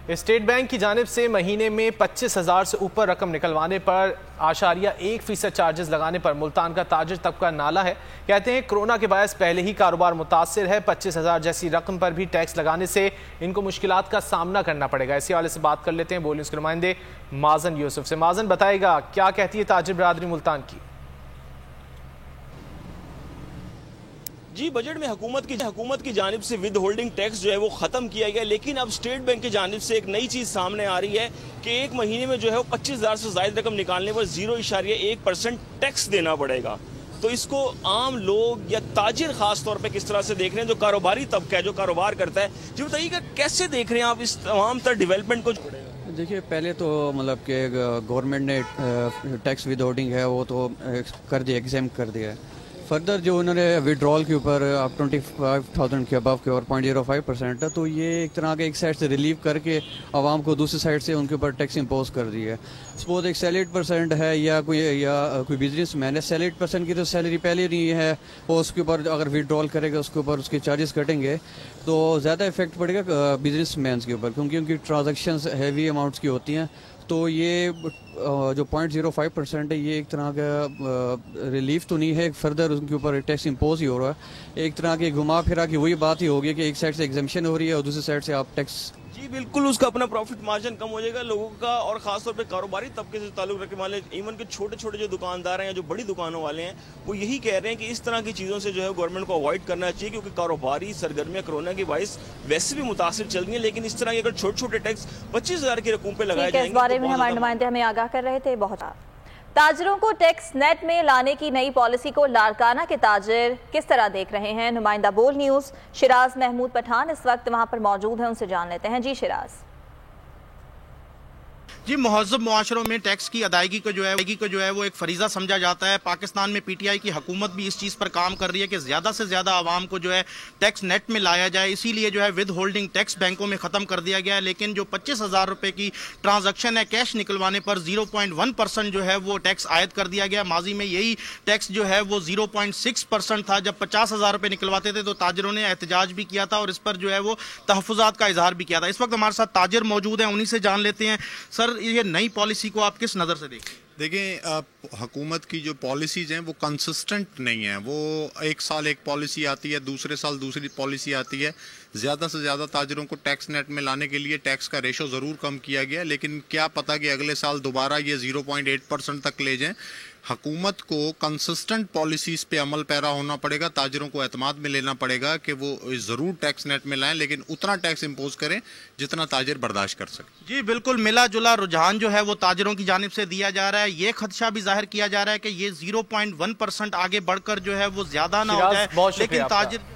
State bank کی جانب سے مہینے میں 25,000 سے اوپر رقم نکلوانے پر 1% چارجز لگانے پر ملتان کا تاجر طبقہ نالا ہے۔ کہتے ہیں کرونا کے باعث پہلے ہی کاروبار متاثر ہے، 25,000 جیسی رقم پر بھی ٹیکس لگانے سے ان کو مشکلات کا سامنا کرنا پڑے گا۔ اسی حوالے سے بات کر لیتے ہیں بول نیوز کے نمائندے مازن یوسف سے۔ مازن بتائے گا کیا کہتی ہے تاجر برادری ملتان کی؟ جی، بجٹ میں حکومت کی جانب سے ود ہولڈنگ ٹیکس جو ہے وہ ختم کیا گیا، لیکن اب اسٹیٹ بینک کی جانب سے ایک نئی چیز سامنے آ رہی ہے کہ ایک مہینے میں جو ہے وہ 25,000 سے زائد رقم نکالنے پر 0.1% ٹیکس دینا پڑے گا۔ تو اس کو عام لوگ یا تاجر خاص طور پہ کس طرح سے دیکھ رہے ہیں جو کاروباری طبقہ ہے، جو کاروبار کرتا ہے؟ جی بتائیے کہ کیسے دیکھ رہے ہیں آپ اس تمام تر ڈیولپمنٹ کو؟ دیکھیے، پہلے تو مطلب کہ گورنمنٹ نے ٹیکس ود ہولڈنگ ہے وہ تو کر دیا، ایگزیم کر دیا ہے۔ فردر جو انہوں نے وڈرال کے اوپر اب 25,000 کے ابو کے اور 0.05% ہے، تو یہ ایک طرح کے ایک سائڈ سے ریلیو کر کے عوام کو دوسری سائڈ سے ان کے اوپر ٹیکس امپوز کر دی ہے۔ سپوز ایک سیلریڈ پرسنٹ ہے یا کوئی بزنس مین ہے، سیلریڈ پرسنٹ کی تو سیلری پہلے نہیں ہے، وہ اس کے اوپر اگر وڈرال کرے گا اس کے اوپر اس کے چارجز کٹیں گے تو زیادہ افیکٹ پڑے گا بزنس مینس کے اوپر، کیونکہ ان کی ٹرانزیکشنز ہیوی اماؤنٹس کی ہوتی ہیں۔ تو یہ جو 0.05% ہے یہ ایک طرح کا ریلیف تو نہیں ہے، فردر ان کے اوپر ٹیکس امپوز ہی ہو رہا ہے۔ ایک طرح کی گھما پھرا کی وہی بات ہی ہوگی کہ ایک سائڈ سے ایگزمپشن ہو رہی ہے اور دوسری سائڈ سے آپ ٹیکس۔ جی بالکل، اس کا اپنا پروفٹ مارجن کم ہو جائے گا لوگوں کا، اور خاص طور پہ کاروباری طبقے سے تعلق رکھنے والے ایون کہ چھوٹے چھوٹے جو دکاندار ہیں یا جو بڑی دکانوں والے ہیں وہ یہی کہہ رہے ہیں کہ اس طرح کی چیزوں سے جو ہے گورنمنٹ کو اوائڈ کرنا چاہیے، کیونکہ کاروباری سرگرمیاں کرونا کے باعث ویسے بھی متاثر چل رہی ہیں، لیکن اس طرح کے اگر چھوٹے چھوٹے ٹیکس 25,000 کی رقم پہ لگائے جائیں گے۔ اس بارے میں ہمارے نمائندے ہمیں آگاہ کر رہے تھے۔ بہت تاجروں کو ٹیکس نیٹ میں لانے کی نئی پالیسی کو لاڑکانہ کے تاجر کس طرح دیکھ رہے ہیں؟ نمائندہ بول نیوز شیراز محمود پٹھان اس وقت وہاں پر موجود ہیں، ان سے جان لیتے ہیں۔ جی شیراز۔ جی، مہذب معاشروں میں ٹیکس کی ادائیگی کو جو ہے وہ ایک فریضہ سمجھا جاتا ہے۔ پاکستان میں پی ٹی آئی کی حکومت بھی اس چیز پر کام کر رہی ہے کہ زیادہ سے زیادہ عوام کو جو ہے ٹیکس نیٹ میں لایا جائے، اسی لیے جو ہے ود ہولڈنگ ٹیکس بینکوں میں ختم کر دیا گیا ہے۔ لیکن جو 25,000 روپے کی ٹرانزیکشن ہے کیش نکلوانے پر 0.1% جو ہے وہ ٹیکس عائد کر دیا گیا۔ ماضی میں یہی ٹیکس جو ہے وہ 0.6% تھا۔ جب 50,000 روپے نکلواتے تھے تو تاجروں نے احتجاج بھی کیا تھا اور اس پر جو ہے وہ تحفظات کا اظہار بھی کیا تھا۔ اس وقت ہمارے ساتھ تاجر موجود ہیں، انہی سے جان لیتے ہیں۔ سر، یہ نئی پالیسی کو آپ کس نظر سے دیکھیں، حکومت کی جو پالیسیز ہیں وہ کنسسٹنٹ نہیں ہیں۔ وہ ایک سال ایک پالیسی آتی ہے، دوسرے سال دوسری پالیسی آتی ہے۔ زیادہ سے زیادہ تاجروں کو ٹیکس نیٹ میں لانے کے لیے ٹیکس کا ریشو ضرور کم کیا گیا، لیکن کیا پتہ کہ اگلے سال دوبارہ یہ 0.8% تک لے جائیں۔ حکومت کو کنسسٹنٹ پالیسیز پہ عمل پیرا ہونا پڑے گا، تاجروں کو اعتماد میں لینا پڑے گا کہ وہ ضرور ٹیکس نیٹ میں لائیں، لیکن اتنا ٹیکس امپوز کریں جتنا تاجر برداشت کر سکے۔ جی بالکل، ملا جلا رجحان جو ہے وہ تاجروں کی جانب سے دیا جا رہا ہے۔ یہ خدشہ بھی ظاہر کیا جا رہا ہے کہ یہ 0.1% آگے بڑھ کر جو ہے وہ زیادہ نہ ہو جائے، لیکن تاجر